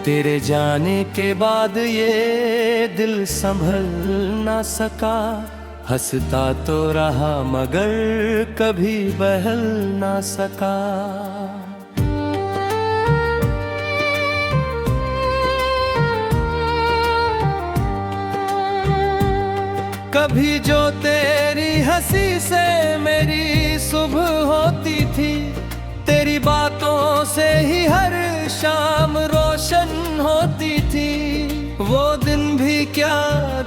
तेरे जाने के बाद ये दिल संभल ना सका, हंसता तो रहा मगर कभी बहल ना सका। कभी जो तेरी हंसी से मेरी सुबह होती थी, तेरी बातों से ही हर शाम रोशन होती थी। वो दिन भी क्या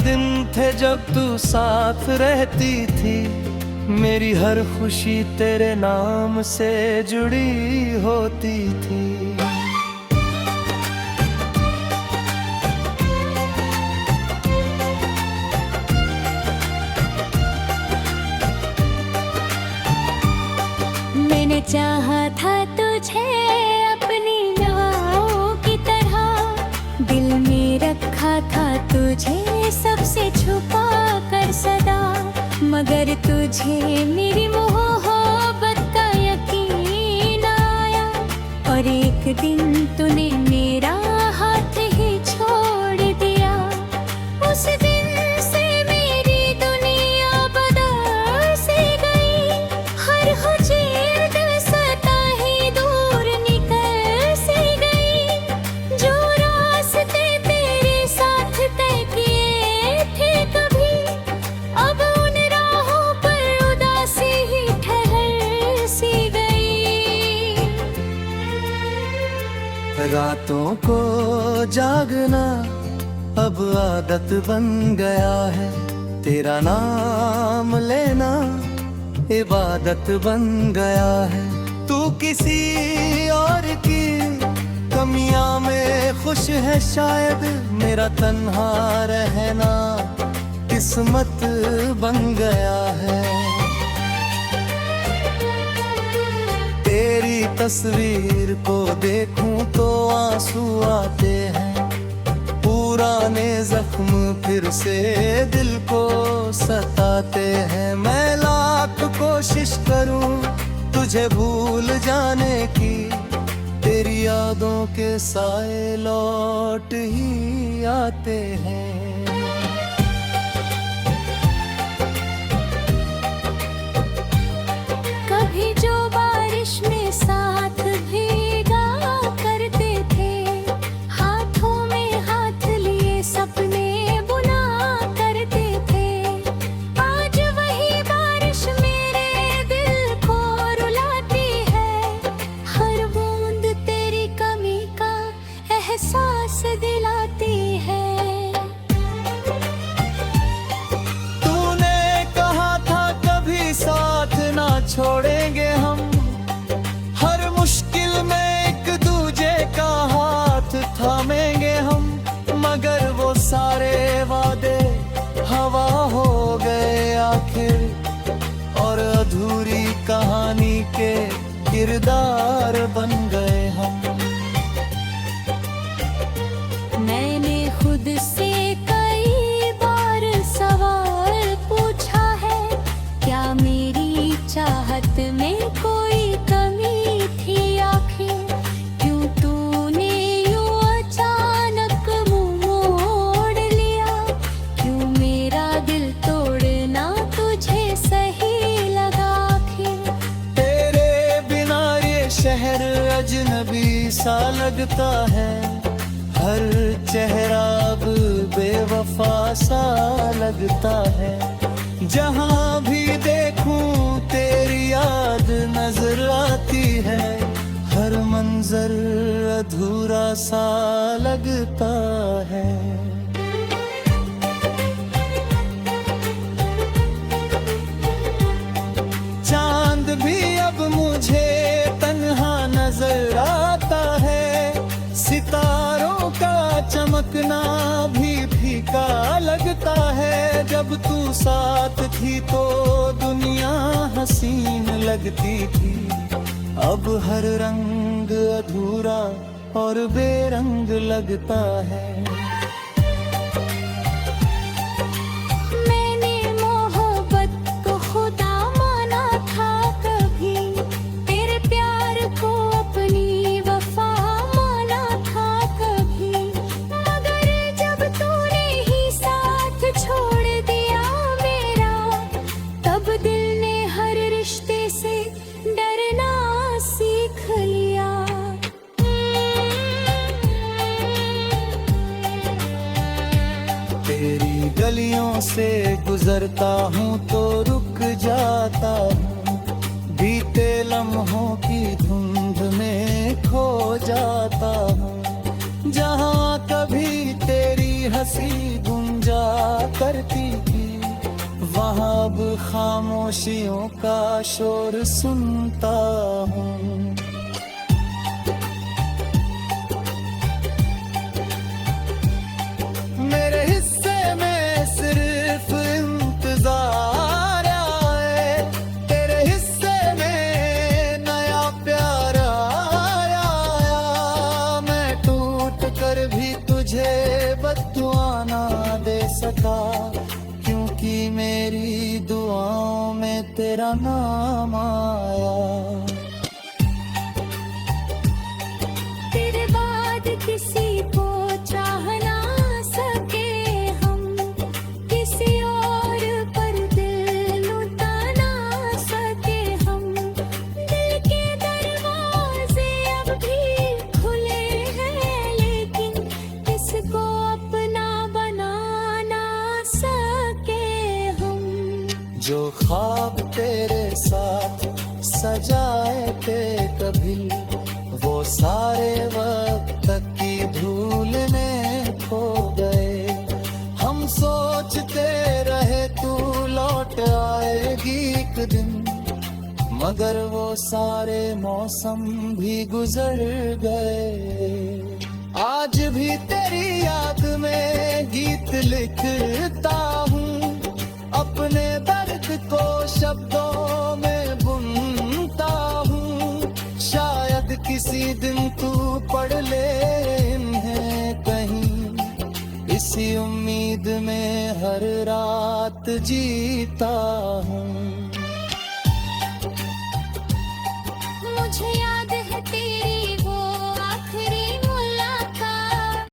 दिन थे जब तू साथ रहती थी, मेरी हर खुशी तेरे नाम से जुड़ी होती थी। मैंने चाहा था तुझे अपनी दुआओं की तरह, दिल में रखा था तुझे सबसे छुपा कर सदा। मगर तुझे मेरी मोहब्बत का यकीन आया, और एक दिन तूने मेरा हाथ ही छोड़ दिया। उस दिन से मेरी दुनिया बदल सी गई, हर खुशी रातों को जागना अब आदत बन गया है, तेरा नाम लेना इबादत बन गया है। तू किसी और की कमियां में खुश है शायद, मेरा तन्हा रहना किस्मत बन गया है। तेरी तस्वीर को देखूं तो आंसू आते हैं, पुराने जख्म फिर से दिल को सताते हैं। मैं लाख कोशिश करूं तुझे भूल जाने की, तेरी यादों के साए लौट ही आते हैं। कभी जो बारिश में साथ भीगा करते थे, हाथों में हाथ लिए सपने बुना करते थे। आज वही बारिश मेरे दिल को रुलाती है, हर बूंद तेरी कमी का एहसास दिलाती है। तूने कहा था कभी साथ ना छोड़ेंगे हम, हर मुश्किल में एक दूजे का हाथ थामेंगे हम। मगर वो सारे वादे हवा हो गए आखिर, और अधूरी कहानी के किरदार बन गए हम। मैंने खुद से कई बार सवाल पूछा है, क्या मेरी चाहत में कोई कमी थी आखिर? क्यों तूने यूं अचानक मुंह मोड़ लिया? क्यों मेरा दिल तोड़ना तुझे सही लगा आखिर? तेरे बिना ये शहर अजनबी सा लगता है, हर चेहरा अब बेवफा सा लगता है। जहाँ भी देखूं तेरी याद नजर आती है, हर मंजर अधूरा सा लगता है। चांद भी अब मुझे तन्हा नजर आता है, सितारों का चमकना भी फीका लगता है। जब तू साथ थी तो दुनिया हसीन लगती थी, अब हर रंग अधूरा और बेरंग लगता है। मैंने मोहब्बत को खुदा माना था कभी, तेरे प्यार को अपनी वफा माना था कभी। से गुजरता हूँ तो रुक जाता हूँ, बीते लम्हों की धुंध में खो जाता हूँ। जहाँ कभी तेरी हंसी गुंजा करती थी, वहाँ अब खामोशियों का शोर सुनता हूँ। मेरे हिस्से में सिर्फ इंतजार आए, तेरे हिस्से में नया प्यार आया। मैं टूट कर भी तुझे बद्दुआ ना दे सका, क्योंकि मेरी दुआओं में तेरा नाम आया। तेरे बाद किसी को चाह ना सके हम, किसी और पर दिल लुटा ना सके हम। दिल के दरवाजे अब भी खुले हैं, लेकिन किसको अपना बना ना सके हम। जो ख्वाब तेरे साथ सजाए थे कभी, वो सारे वक्त तक की धूल में खो गए। हम सोचते रहे तू लौट आएगी एक दिन, मगर वो सारे मौसम भी गुजर गए। आज भी तेरी याद में गीत लिखता हूँ, अपने दर्द को शब्दों में बुनता हूँ। शायद किसी दिन तू पढ़ ले इन्हें कहीं, इसी उम्मीद में हर रात जीता हूँ। मुझे याद है तेरी वो आखिरी मुलाकात,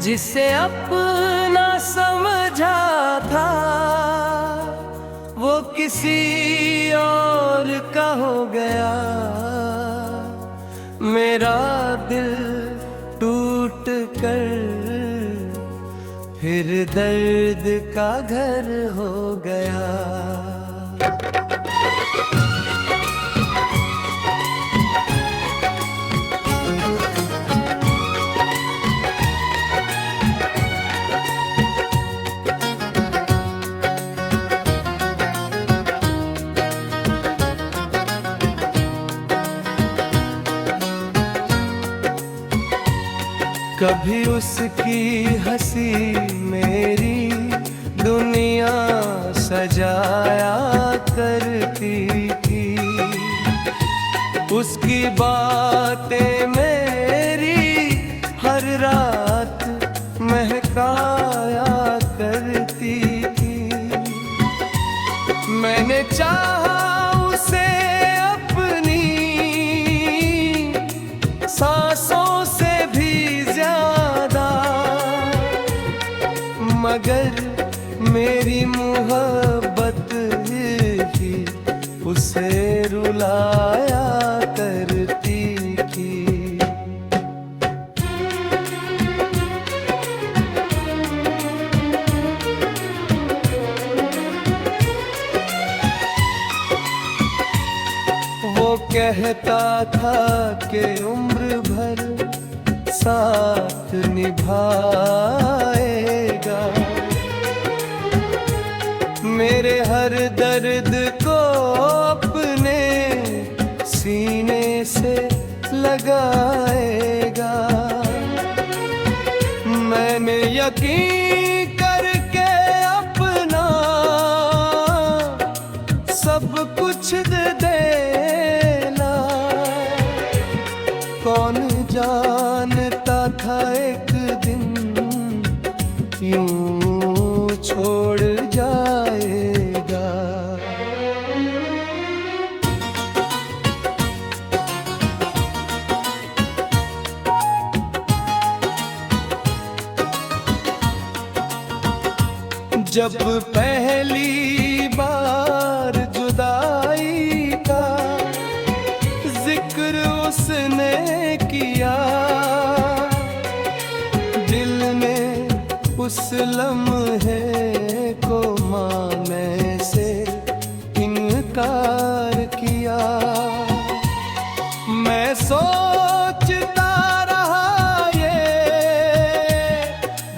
जिसे अपना समझा था, वो किसी और का हो गया। मेरा दिल टूट कर फिर दर्द का घर हो गया। कभी उसकी हंसी मेरी दुनिया सजाया करती थी, उसकी बातें मेरी हर रात महकाया करती थी। मैंने चाहा उसे अपनी सांसों से ज्यादा, मगर मेरी मोहब्बत ही उसे रुलाया करती थी। वो कहता था कि उम्र भर साथ निभाएगा, मेरे हर दर्द को अपने सीने से लगाएगा। मैंने यकीन करके अपना सब कुछ दे देना, कौन जानता था एक दिन यूं छोड़ जाएगा। जब पहली बार जुदाई का जिक्र उसने किया, दिल ने उस लम्हे को मानने से इनकार किया। मैं सोचता रहा ये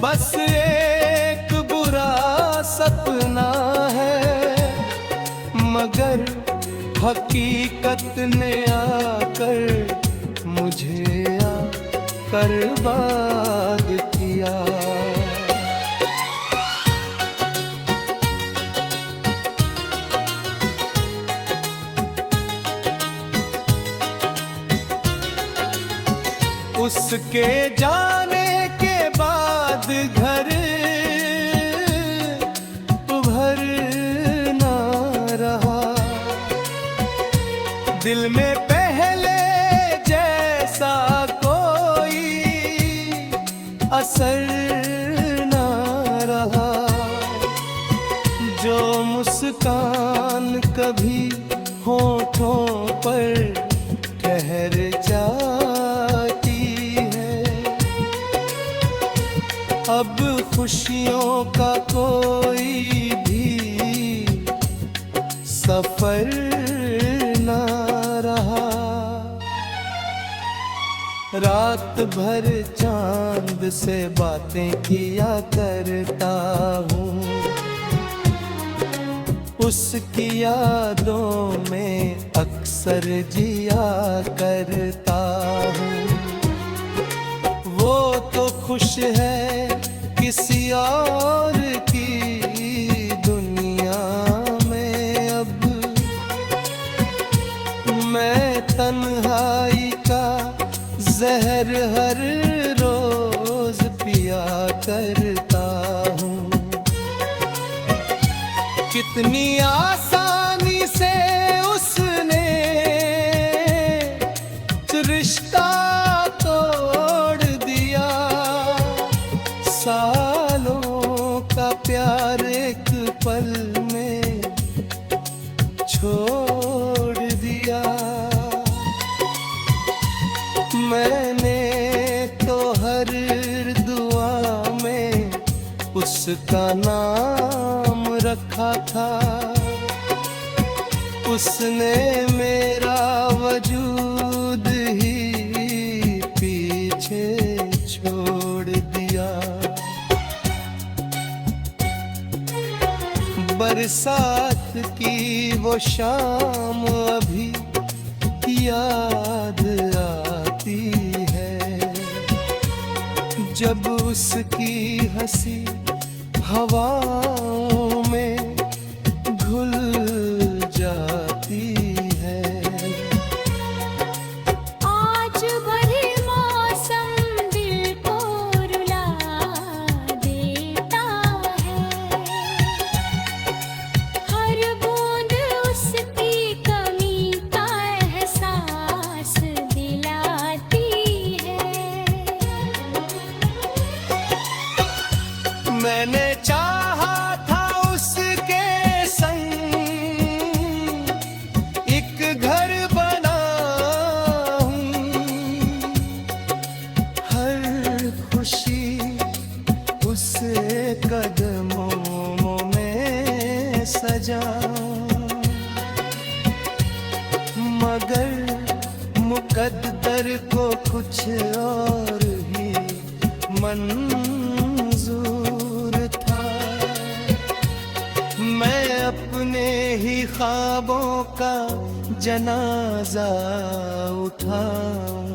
बस एक बुरा सपना है, मगर हकीकत ने आकर मुझे आकर बर्बाद किया। उसके जाने के बाद घर उभर ना रहा, दिल में पहले जैसा कोई असर ना रहा। जो मुस्कान कभी होठों पर ठहर जाती है, अब खुशियों का कोई भी सफर ना रहा। रात भर चांद से बातें किया करता हूँ, उसकी यादों में अक्सर जिया करता हूँ। वो तो खुश है किसी और की दुनिया में, अब मैं तन्हाई का जहर हर रोज पिया करता हूँ। कितनी आसानी से उसने रिश्ता तोड़ दिया, सालों का प्यार एक पल में छोड़ दिया। मैंने तो हर दुआ में उसका नाम रखा था, उसने मेरा वजूद ही पीछे छोड़ दिया। बरसात की वो शाम अभी याद आती है, जब उसकी हंसी हवाओं में घुल जाती है। आज भरे मौसम दिल को रुला देता है, हर बूंद उसकी कमी का एहसास दिलाती है। मैंने चाहा था उसके संग एक घर बनाऊं, हर खुशी उसके कदमों में सजाऊं, मगर मुकद्दर को कुछ और ही मंजूर था। मैं अपने ही ख्वाबों का जनाजा उठाऊं।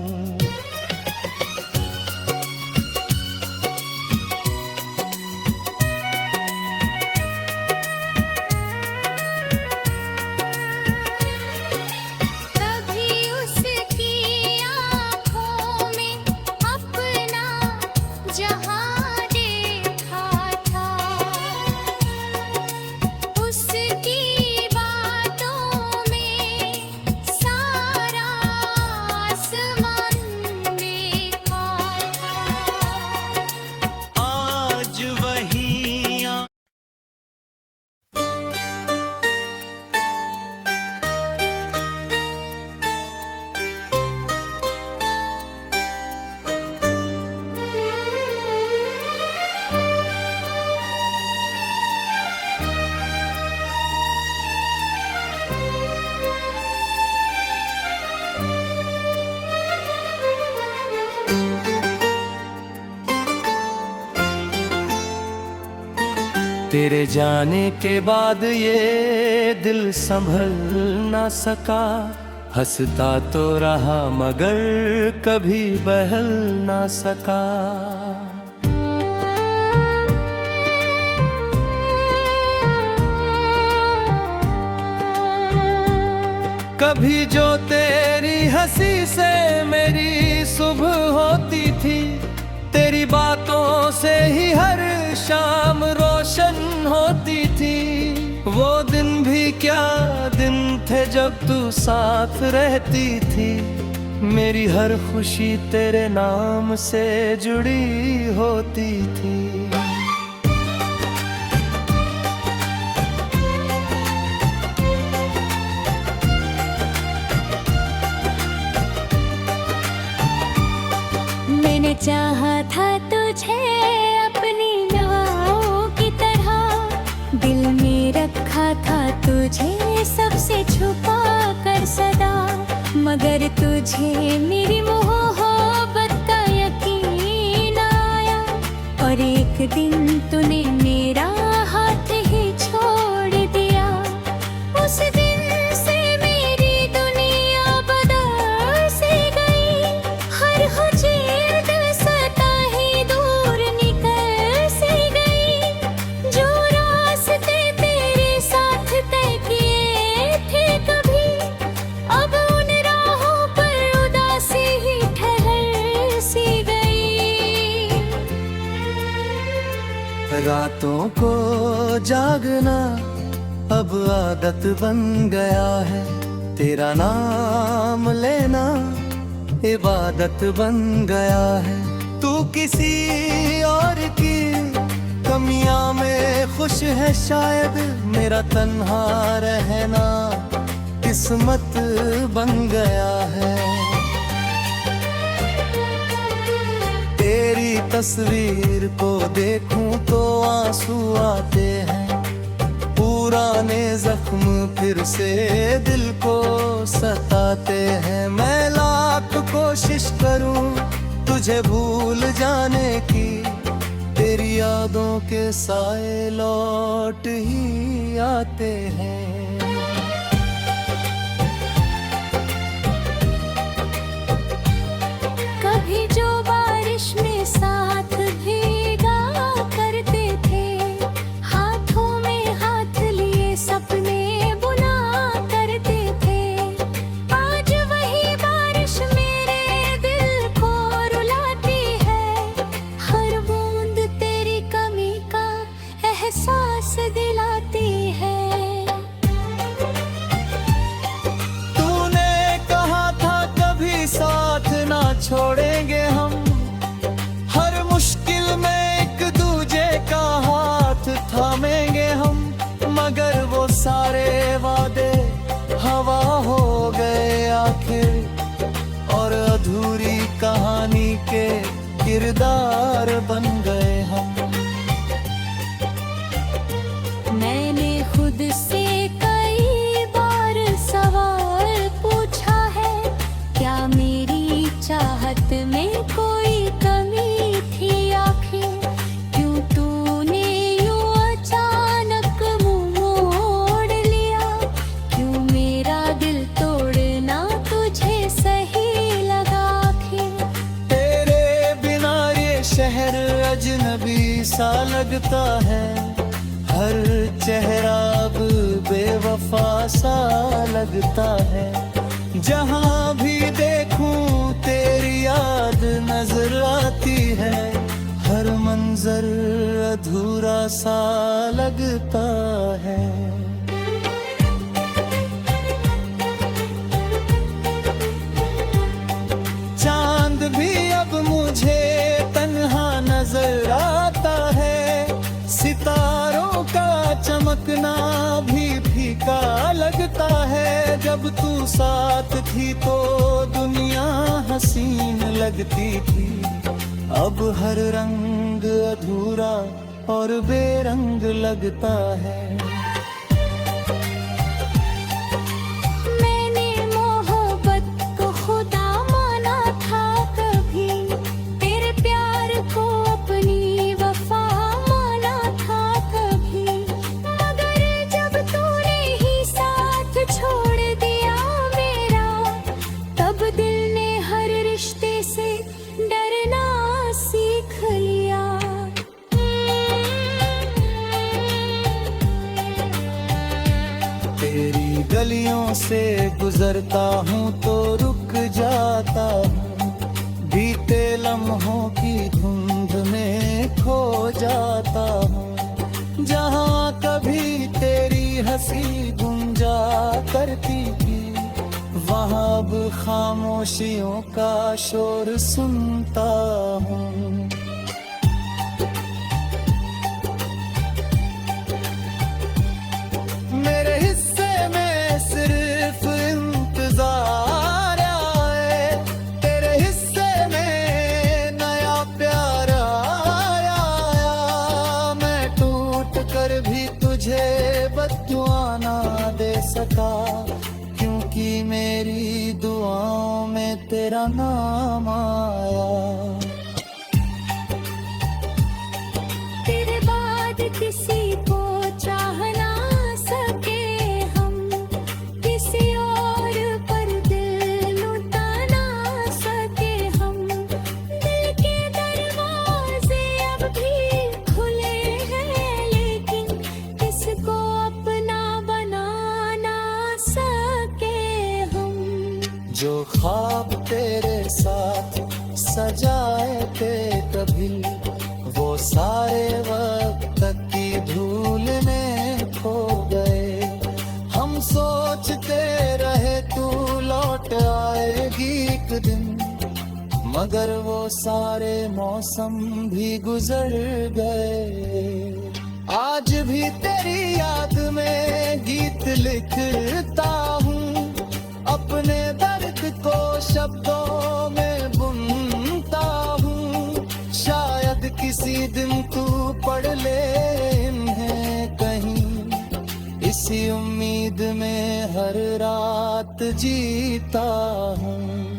तभी उसकी आँखों में अपना जहां देखा था, उसकी बातों में सारा आसमां तेरे जाने के बाद ये दिल संभल ना सका, हंसता तो रहा मगर कभी बहल ना सका। कभी जो तेरी हंसी से मेरी सुबह होती थी, तेरी बातों से ही हर शाम रोशन होती थी। वो दिन भी क्या दिन थे जब तू साथ रहती थी, मेरी हर खुशी तेरे नाम से जुड़ी होती थी। मैंने चाहा था तुझे अपनी दुआओं की तरह, दिल में रखा था तुझे सबसे छुपा कर सदा। मगर तुझे मेरी मोहब्बत का यकीन आया, और एक दिन तूने मेरा हाथ ही छोड़ दिया। उस दिन से मेरी दुनिया बदल सी गई, हर खुशी रातों को जागना अब आदत बन गया है, तेरा नाम लेना इबादत बन गया है। तू किसी और की कमियां में खुश है शायद, मेरा तन्हा रहना किस्मत बन गया है। तेरी तस्वीर को देखूं तो आंसू आते हैं, पुराने जख्म फिर से दिल को सताते हैं। मैं लाख कोशिश करूं तुझे भूल जाने की, तेरी यादों के साए लौट ही आते हैं। कभी जो बारिश में साथ भीगा करते थे, हाथों में हाथ लिए सपने बुना करते थे। आज वही बारिश मेरे दिल को रुलाती है, हर बूंद तेरी कमी का एहसास दिलाती है। तूने कहा था कभी साथ ना छोड़ेंगे हम, हर मुश्किल में एक दूजे का हाथ थामेंगे हम। मगर वो सारे वादे हवा हो गए आखिर, और अधूरी कहानी के किरदार बन गए हम। मैंने खुद से कई बार सवाल पूछा है, क्या मेरी चाहत में कोई कमी थी आखिर? क्यों तूने यूं अचानक मुंह मोड़ लिया? क्यों मेरा दिल तोड़ना तुझे सही लगा आखिर? तेरे बिना ये शहर अजनबी सा लगता है, हर चेहरा अब बेवफा सा लगता है। जहाँ भी देखूं तेरी याद नजर आती है, हर मंजर अधूरा सा लगता है। चांद भी अब मुझे तन्हा नजर आता है, सितारों का चमकना भी फीका लगता है। जब तू साथ थी तो दुनिया हसीन लगती थी, अब हर रंग अधूरा और बेरंग लगता है। मैंने मोहब्बत को खुदा माना था कभी, तेरे प्यार को अपनी वफा माना था कभी। दिलों से गुजरता हूँ तो रुक जाता हूँ, बीते लम्हों की धुंध में खो जाता हूँ। जहाँ कभी तेरी हंसी गुंजा करती थी, वहाँ अब खामोशियों का शोर सुनता हूँ। मेरे हिस्से में सिर्फ इंतजार आए, तेरे हिस्से में नया प्यार आया। मैं टूट कर भी तुझे बद्दुआ ना दे सका, क्योंकि मेरी दुआओं में तेरा नाम आया। तेरे बाद किसी को चाह ना सके हम, किसी और पर दिल लुटा ना सके हम। दिल के दरवाजे अब भी खुले हैं, लेकिन किसको अपना बना ना सके हम। जो ख्वाब तेरे साथ सजाए थे कभी, वो सारे वक्त तक की धूल में खो गए। हम सोचते रहे तू लौट आएगी एक दिन, मगर वो सारे मौसम भी गुजर गए। आज भी तेरी याद में गीत लिखता हूँ, अपने दर्द को शब्दों में बुनता हूँ। शायद किसी दिन तू पढ़ ले इन्हें कहीं, इसी उम्मीद में हर रात जीता हूँ।